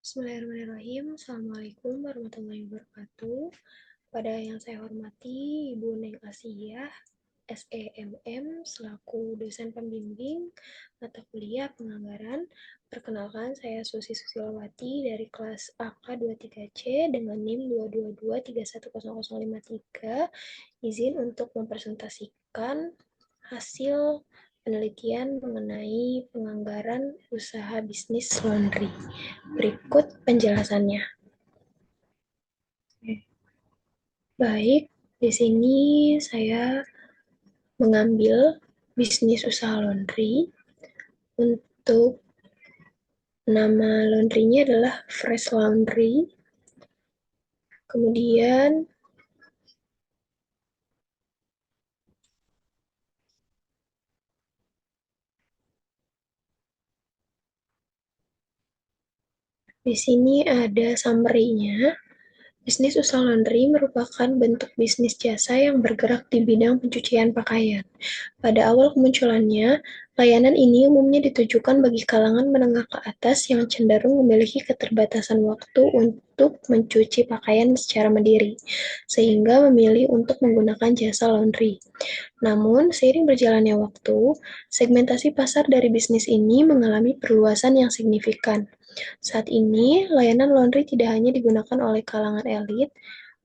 Bismillahirrahmanirrahim. Assalamualaikum warahmatullahi wabarakatuh. Pada yang saya hormati Ibu Neng Asiyah, SEMM, selaku dosen pembimbing mata kuliah penganggaran. Perkenalkan, saya Susi Susilawati dari kelas AK23C dengan NIM 222310053. Izin untuk mempresentasikan hasil penelitian mengenai penganggaran usaha bisnis laundry. Berikut penjelasannya. Baik, di sini saya mengambil bisnis usaha laundry. Untuk nama laundrynya adalah Fresh Laundry. Kemudian di sini ada summary-nya. Bisnis usaha laundry merupakan bentuk bisnis jasa yang bergerak di bidang pencucian pakaian. Pada awal kemunculannya, layanan ini umumnya ditujukan bagi kalangan menengah ke atas yang cenderung memiliki keterbatasan waktu untuk mencuci pakaian secara mandiri, sehingga memilih untuk menggunakan jasa laundry. Namun, seiring berjalannya waktu, segmentasi pasar dari bisnis ini mengalami perluasan yang signifikan. Saat ini, layanan laundry tidak hanya digunakan oleh kalangan elit,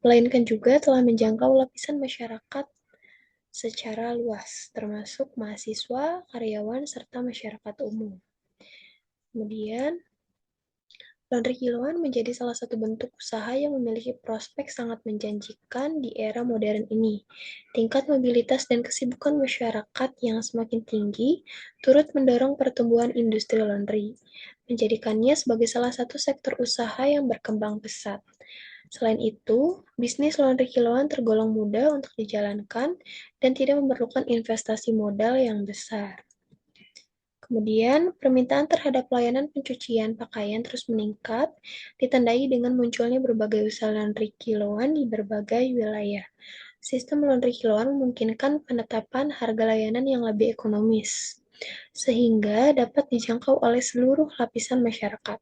melainkan juga telah menjangkau lapisan masyarakat secara luas, termasuk mahasiswa, karyawan, serta masyarakat umum. Kemudian, laundry kiloan menjadi salah satu bentuk usaha yang memiliki prospek sangat menjanjikan di era modern ini. Tingkat mobilitas dan kesibukan masyarakat yang semakin tinggi turut mendorong pertumbuhan industri laundry, menjadikannya sebagai salah satu sektor usaha yang berkembang pesat. Selain itu, bisnis laundry kiloan tergolong mudah untuk dijalankan dan tidak memerlukan investasi modal yang besar. Kemudian, permintaan terhadap layanan pencucian pakaian terus meningkat, ditandai dengan munculnya berbagai usaha laundry kiloan di berbagai wilayah. Sistem laundry kiloan memungkinkan penetapan harga layanan yang lebih ekonomis, sehingga dapat dijangkau oleh seluruh lapisan masyarakat.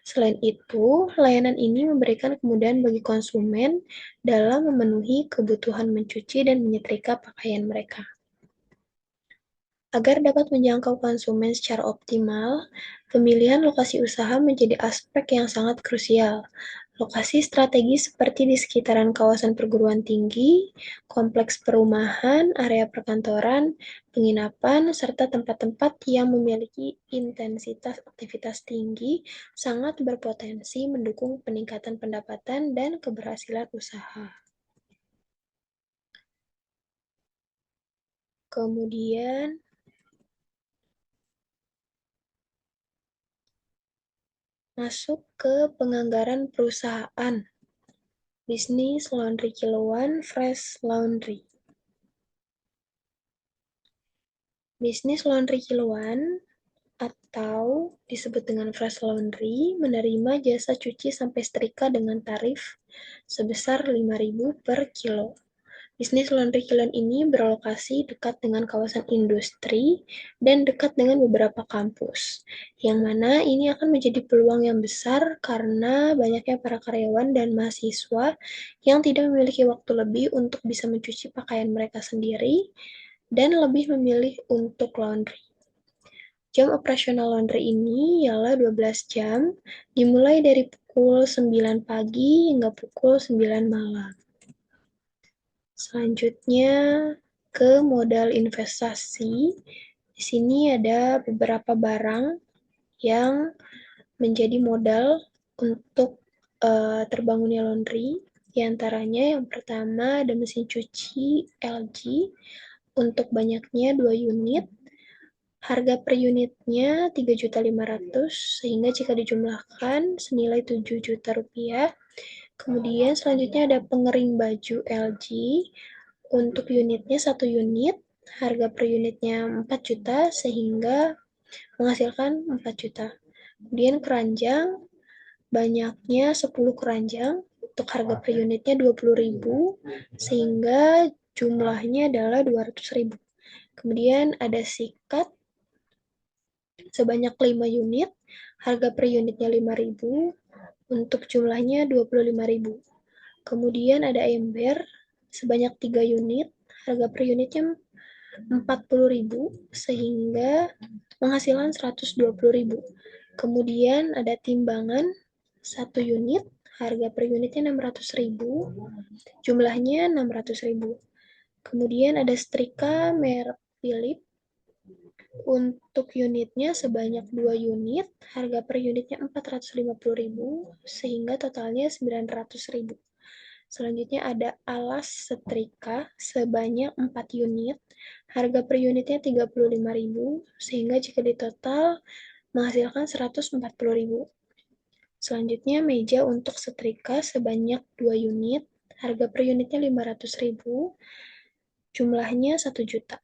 Selain itu, layanan ini memberikan kemudahan bagi konsumen dalam memenuhi kebutuhan mencuci dan menyetrika pakaian mereka. Agar dapat menjangkau konsumen secara optimal, pemilihan lokasi usaha menjadi aspek yang sangat krusial. Lokasi strategis seperti di sekitaran kawasan perguruan tinggi, kompleks perumahan, area perkantoran, penginapan, serta tempat-tempat yang memiliki intensitas aktivitas tinggi sangat berpotensi mendukung peningkatan pendapatan dan keberhasilan usaha. Kemudian, masuk ke penganggaran perusahaan. Bisnis laundry kiloan, Fresh Laundry. Bisnis laundry kiloan atau disebut dengan Fresh Laundry menerima jasa cuci sampai setrika dengan tarif sebesar 5.000 per kilo. Bisnis laundry kiloan ini berlokasi dekat dengan kawasan industri dan dekat dengan beberapa kampus, yang mana ini akan menjadi peluang yang besar karena banyaknya para karyawan dan mahasiswa yang tidak memiliki waktu lebih untuk bisa mencuci pakaian mereka sendiri dan lebih memilih untuk laundry. Jam operasional laundry ini ialah 12 jam, dimulai dari pukul 9 pagi hingga pukul 9 malam. Selanjutnya ke modal investasi. Di sini ada beberapa barang yang menjadi modal untuk terbangunnya laundry. Di antaranya yang pertama ada mesin cuci LG untuk banyaknya 2 unit. Harga per unitnya 3.500.000 sehingga jika dijumlahkan senilai 7 juta rupiah. Kemudian selanjutnya ada pengering baju LG untuk unitnya 1 unit, harga per unitnya 4 juta sehingga menghasilkan 4 juta. Kemudian keranjang, banyaknya 10 keranjang untuk harga per unitnya 20.000 sehingga jumlahnya adalah 200.000. Kemudian ada sikat sebanyak 5 unit, harga per unitnya 5.000, untuk jumlahnya 25.000. Kemudian ada ember sebanyak 3 unit, harga per unitnya 40.000 sehingga menghasilkan 120.000. Kemudian ada timbangan 1 unit, harga per unitnya 600.000, jumlahnya 600.000. Kemudian ada setrika merek Philips, untuk unitnya sebanyak 2 unit, harga per unitnya 450.000 sehingga totalnya 900.000. Selanjutnya ada alas setrika sebanyak 4 unit, harga per unitnya 35.000 sehingga jika ditotal menghasilkan 140.000. Selanjutnya meja untuk setrika sebanyak 2 unit, harga per unitnya 500.000, jumlahnya 1 juta.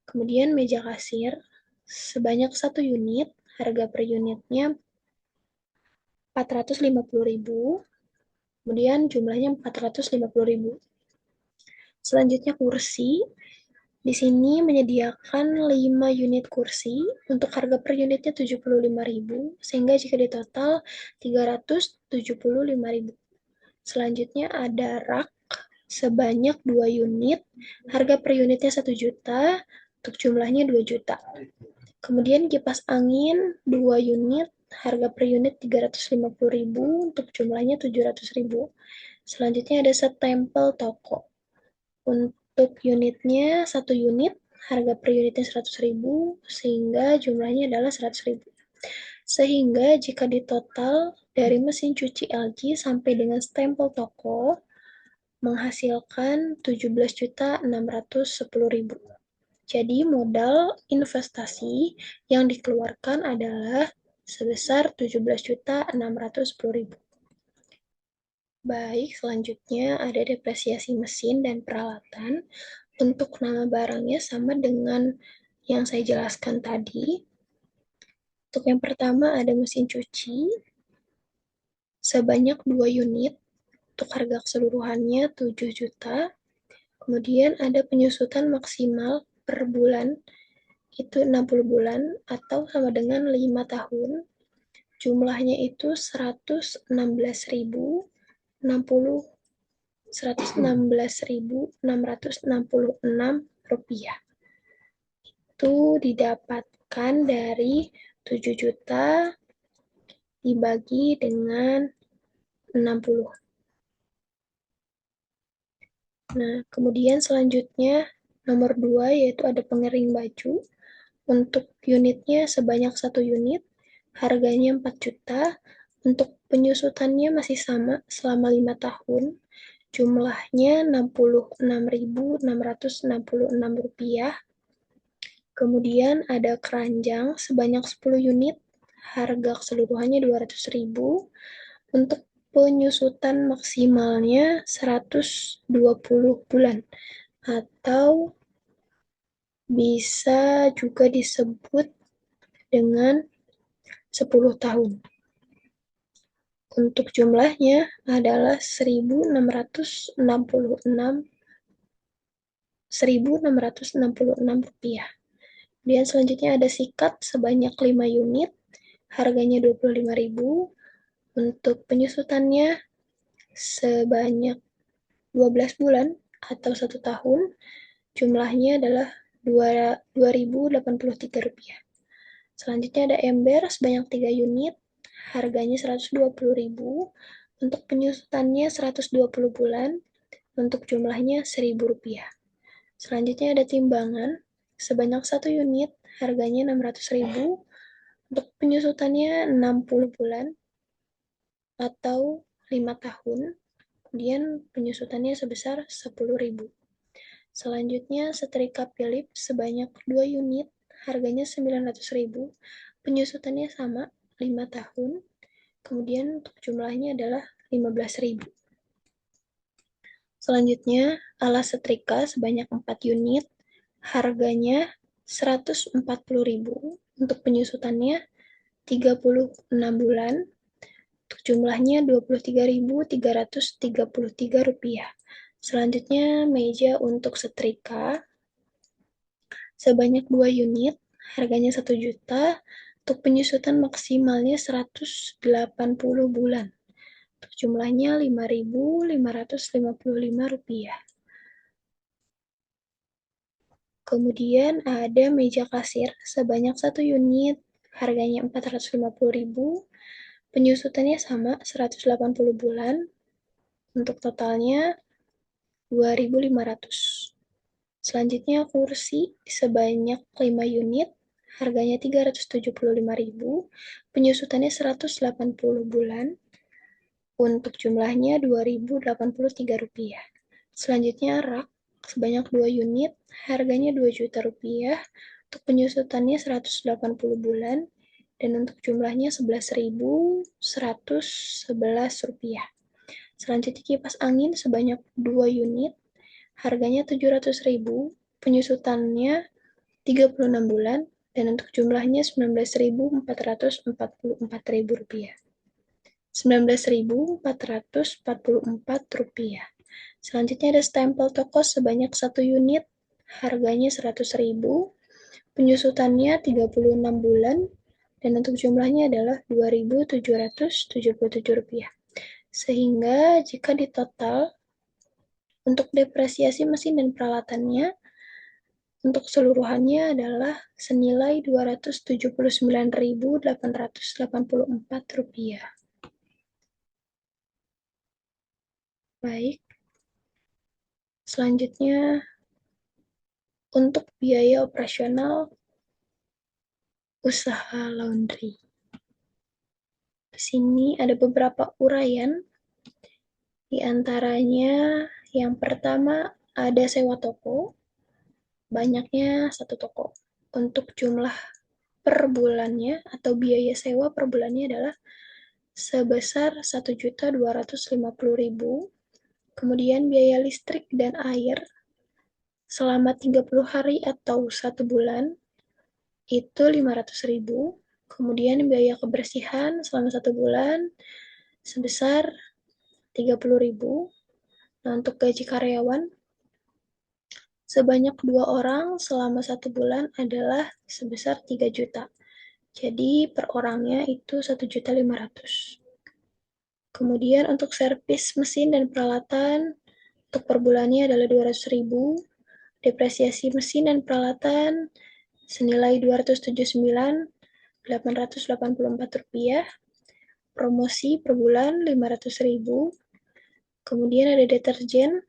Kemudian meja kasir sebanyak 1 unit, harga per unitnya 450.000, kemudian jumlahnya 450.000. Selanjutnya kursi, di sini menyediakan 5 unit kursi untuk harga per unitnya 75.000 sehingga jika ditotal 375.000. Selanjutnya ada rak sebanyak 2 unit, harga per unitnya 1 juta, untuk jumlahnya 2 juta. Kemudian kipas angin 2 unit, harga per unit 350.000, untuk jumlahnya 700.000. Selanjutnya ada stempel toko. Untuk unitnya 1 unit, harga per unitnya 100.000, sehingga jumlahnya adalah 100.000. Sehingga jika ditotal dari mesin cuci LG sampai dengan stempel toko, menghasilkan 17.610.000. Jadi modal investasi yang dikeluarkan adalah sebesar 17.610.000. Baik, selanjutnya ada depresiasi mesin dan peralatan. Untuk nama barangnya sama dengan yang saya jelaskan tadi. Untuk yang pertama ada mesin cuci sebanyak 2 unit, untuk harga keseluruhannya 7 juta. Kemudian ada penyusutan maksimal per bulan, itu 60 bulan atau sama dengan 5 tahun. Jumlahnya itu 116.666 rupiah. Itu didapatkan dari 7 juta dibagi dengan 60. Nah, kemudian selanjutnya nomor 2 yaitu ada pengering baju. Untuk unitnya sebanyak 1 unit, harganya 4 juta. Untuk penyusutannya masih sama selama 5 tahun. Jumlahnya 66.666 rupiah. Kemudian ada keranjang sebanyak 10 unit, harga keseluruhannya 200.000. Untuk penyusutan maksimalnya 120 bulan atau bisa juga disebut dengan 10 tahun. Untuk jumlahnya adalah 1.666 rupiah. Kemudian selanjutnya ada sikat sebanyak 5 unit, harganya 25.000. Untuk penyusutannya sebanyak 12 bulan atau 1 tahun, jumlahnya adalah 2.083 rupiah. Selanjutnya ada ember sebanyak 3 unit, harganya 120.000. Untuk penyusutannya 120 bulan, untuk jumlahnya 1.000 rupiah. Selanjutnya ada timbangan sebanyak 1 unit, harganya 600.000. Untuk penyusutannya 60 bulan atau 5 tahun. Kemudian penyusutannya sebesar 10.000. Selanjutnya setrika Philips sebanyak 2 unit, harganya 900.000. Penyusutannya sama, 5 tahun. Kemudian untuk jumlahnya adalah 15.000. Selanjutnya alas setrika sebanyak 4 unit, harganya 140.000. Untuk penyusutannya 36 bulan. Untuk jumlahnya 23.333 rupiah. Selanjutnya meja untuk setrika sebanyak 2 unit, harganya 1 juta. Untuk penyusutan maksimalnya 180 bulan. Untuk jumlahnya Rp5.555. Kemudian ada meja kasir sebanyak 1 unit, harganya Rp450.000. Penyusutannya sama, 180 bulan. Untuk totalnya 2.500. Selanjutnya kursi sebanyak 5 unit, harganya Rp375.000. Penyusutannya 180 bulan. Untuk jumlahnya Rp2.083. Selanjutnya rak sebanyak 2 unit, harganya Rp2.000.000. Untuk penyusutannya 180 bulan. Dan untuk jumlahnya Rp11.111. Selanjutnya kipas angin sebanyak 2 unit, harganya Rp700.000, penyusutannya 36 bulan, dan untuk jumlahnya Rp19.444. Rp19.444. Selanjutnya ada stempel toko sebanyak 1 unit, harganya Rp100.000, penyusutannya 36 bulan, dan untuk jumlahnya adalah Rp2.777. Sehingga jika ditotal untuk depresiasi mesin dan peralatannya, untuk keseluruhannya adalah senilai Rp279.884. Baik, selanjutnya untuk biaya operasional usaha laundry. Di sini ada beberapa uraian, di antaranya yang pertama ada sewa toko, banyaknya 1 toko. Untuk jumlah per bulannya atau biaya sewa per bulannya adalah sebesar Rp1.250.000. Kemudian biaya listrik dan air selama 30 hari atau 1 bulan itu Rp500.000. Kemudian biaya kebersihan selama 1 bulan sebesar Rp30.000. Nah, untuk gaji karyawan sebanyak 2 orang selama 1 bulan adalah sebesar 3 juta. Jadi per orangnya itu Rp1.500.000. Kemudian untuk servis mesin dan peralatan untuk per bulannya adalah Rp200.000. Depresiasi mesin dan peralatan senilai Rp279.884. Promosi per bulan Rp500.000. Kemudian ada deterjen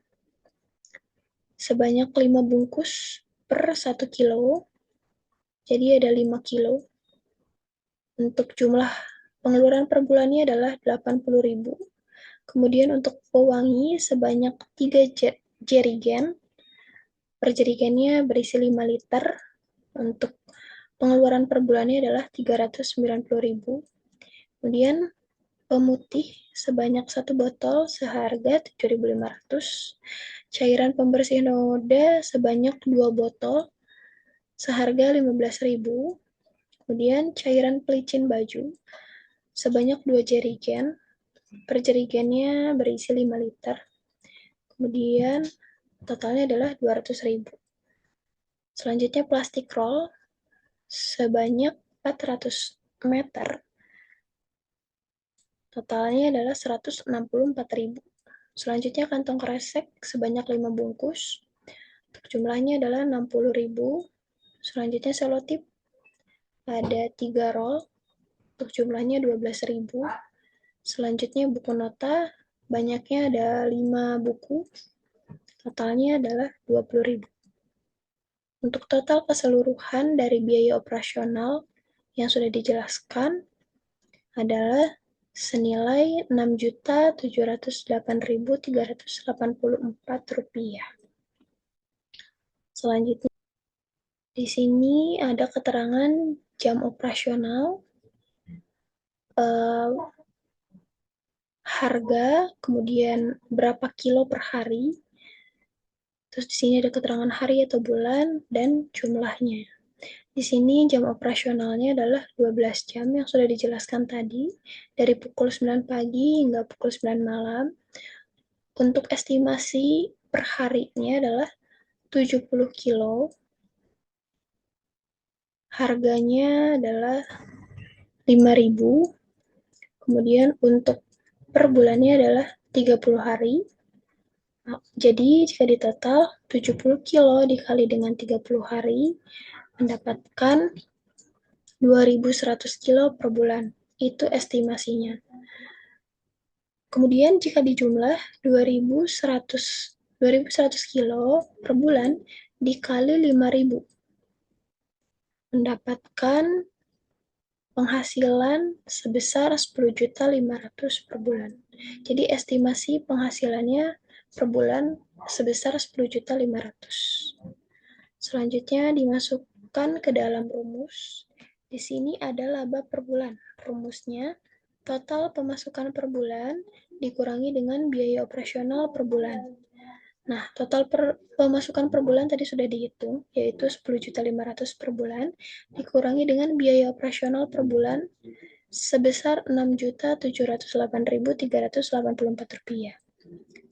sebanyak 5 bungkus per 1 kilo. Jadi ada 5 kilo. Untuk jumlah pengeluaran per bulannya adalah Rp80.000. Kemudian untuk pewangi sebanyak 3 jerigen. Per jerigennya berisi 5 liter. Untuk pengeluaran per bulannya adalah Rp390.000. Kemudian pemutih sebanyak 1 botol seharga Rp7.500. Cairan pembersih noda sebanyak 2 botol seharga Rp15.000. Kemudian cairan pelicin baju sebanyak 2 jerigen. Per jerigennya berisi 5 liter. Kemudian totalnya adalah Rp200.000. Selanjutnya plastik roll sebanyak 400 meter. Totalnya adalah Rp164.000. Selanjutnya kantong kresek sebanyak 5 bungkus. Untuk jumlahnya adalah Rp60.000. Selanjutnya selotip ada 3 roll. Untuk jumlahnya Rp12.000. Selanjutnya buku nota, banyaknya ada 5 buku. Totalnya adalah Rp20.000. Untuk total keseluruhan dari biaya operasional yang sudah dijelaskan adalah senilai Rp6.708.384. Selanjutnya, di sini ada keterangan jam operasional, harga, kemudian berapa kilo per hari. Terus di sini ada keterangan hari atau bulan dan jumlahnya. Di sini jam operasionalnya adalah 12 jam yang sudah dijelaskan tadi, dari pukul 9 pagi hingga pukul 9 malam. Untuk estimasi per harinya adalah 70 kilo. Harganya adalah 5.000. Kemudian untuk per bulannya adalah 30 hari. Jadi jika ditotal 70 kilo dikali dengan 30 hari mendapatkan 2.100 kilo per bulan. Itu estimasinya. Kemudian jika dijumlah 2.100 kilo per bulan dikali 5.000 mendapatkan penghasilan sebesar 10.500.000 per bulan. Jadi estimasi penghasilannya per bulan sebesar 10.500.000. Selanjutnya dimasukkan ke dalam rumus. Di sini ada laba per bulan. Rumusnya total pemasukan per bulan dikurangi dengan biaya operasional per bulan. Nah, total pemasukan per bulan tadi sudah dihitung, yaitu 10.500.000 per bulan, dikurangi dengan biaya operasional per bulan sebesar 6.708.384 rupiah.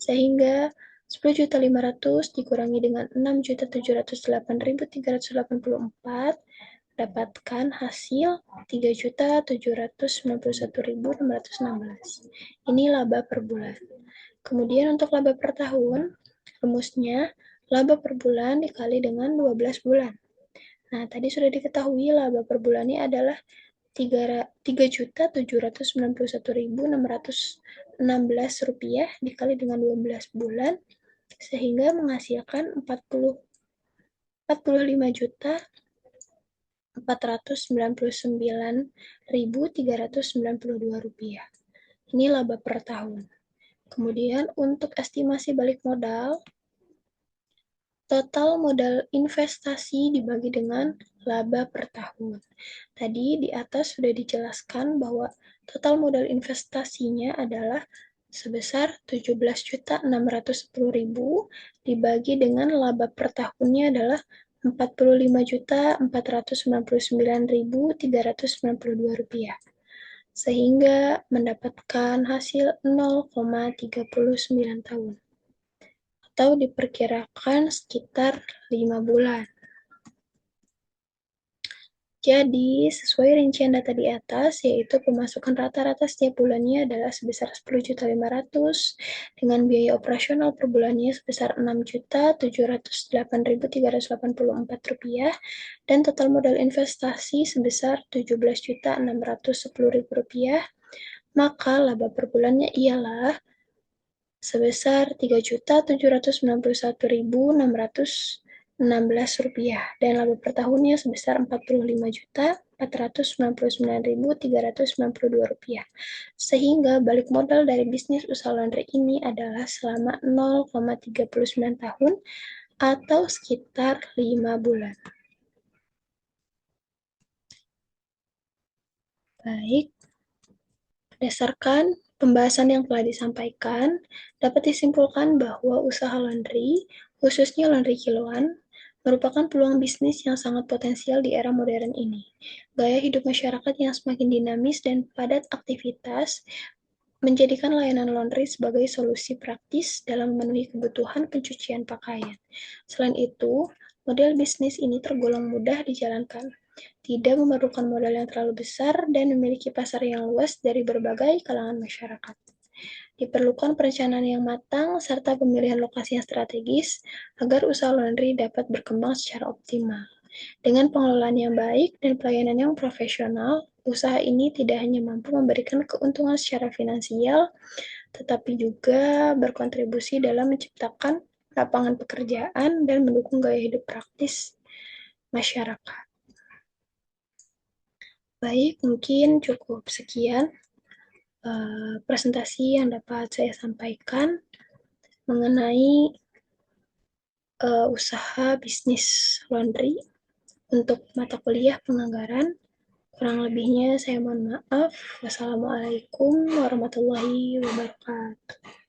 Sehingga 10.500.000 dikurangi dengan 6.708.384 dapatkan hasil 3.791.616. Ini laba per bulan. Kemudian untuk laba per tahun, rumusnya laba per bulan dikali dengan 12 bulan. Nah, tadi sudah diketahui laba per bulannya adalah 3.791.616 rupiah dikali dengan 12 bulan, sehingga menghasilkan 45.499.392 rupiah. Ini laba per tahun. Kemudian untuk estimasi balik modal, total modal investasi dibagi dengan laba per tahun. Tadi di atas sudah dijelaskan bahwa total modal investasinya adalah sebesar 17.610.000 dibagi dengan laba per tahunnya adalah 45.499.392 rupiah. Sehingga mendapatkan hasil 0,39 tahun. Atau diperkirakan sekitar 5 bulan. Jadi, sesuai rincian data di atas, yaitu pemasukan rata-rata setiap bulannya adalah sebesar 10.500.000 dengan biaya operasional per bulannya sebesar 6.708.384 rupiah dan total modal investasi sebesar 17.610.000 rupiah, maka laba per bulannya ialah sebesar 3.791.616 rupiah dan laba per tahunnya sebesar 45.499.392 rupiah. Sehingga balik modal dari bisnis usaha laundry ini adalah selama 0,39 tahun atau sekitar 5 bulan. Baik, berdasarkan pembahasan yang telah disampaikan, dapat disimpulkan bahwa usaha laundry, khususnya laundry kiloan, merupakan peluang bisnis yang sangat potensial di era modern ini. Gaya hidup masyarakat yang semakin dinamis dan padat aktivitas menjadikan layanan laundry sebagai solusi praktis dalam memenuhi kebutuhan pencucian pakaian. Selain itu, model bisnis ini tergolong mudah dijalankan, tidak memerlukan modal yang terlalu besar, dan memiliki pasar yang luas dari berbagai kalangan masyarakat. Diperlukan perencanaan yang matang serta pemilihan lokasi yang strategis agar usaha laundry dapat berkembang secara optimal. Dengan pengelolaan yang baik dan pelayanan yang profesional, usaha ini tidak hanya mampu memberikan keuntungan secara finansial, tetapi juga berkontribusi dalam menciptakan lapangan pekerjaan dan mendukung gaya hidup praktis masyarakat. Baik, mungkin cukup sekian presentasi yang dapat saya sampaikan mengenai usaha bisnis laundry untuk mata kuliah penganggaran. Kurang lebihnya saya mohon maaf. Wassalamualaikum warahmatullahi wabarakatuh.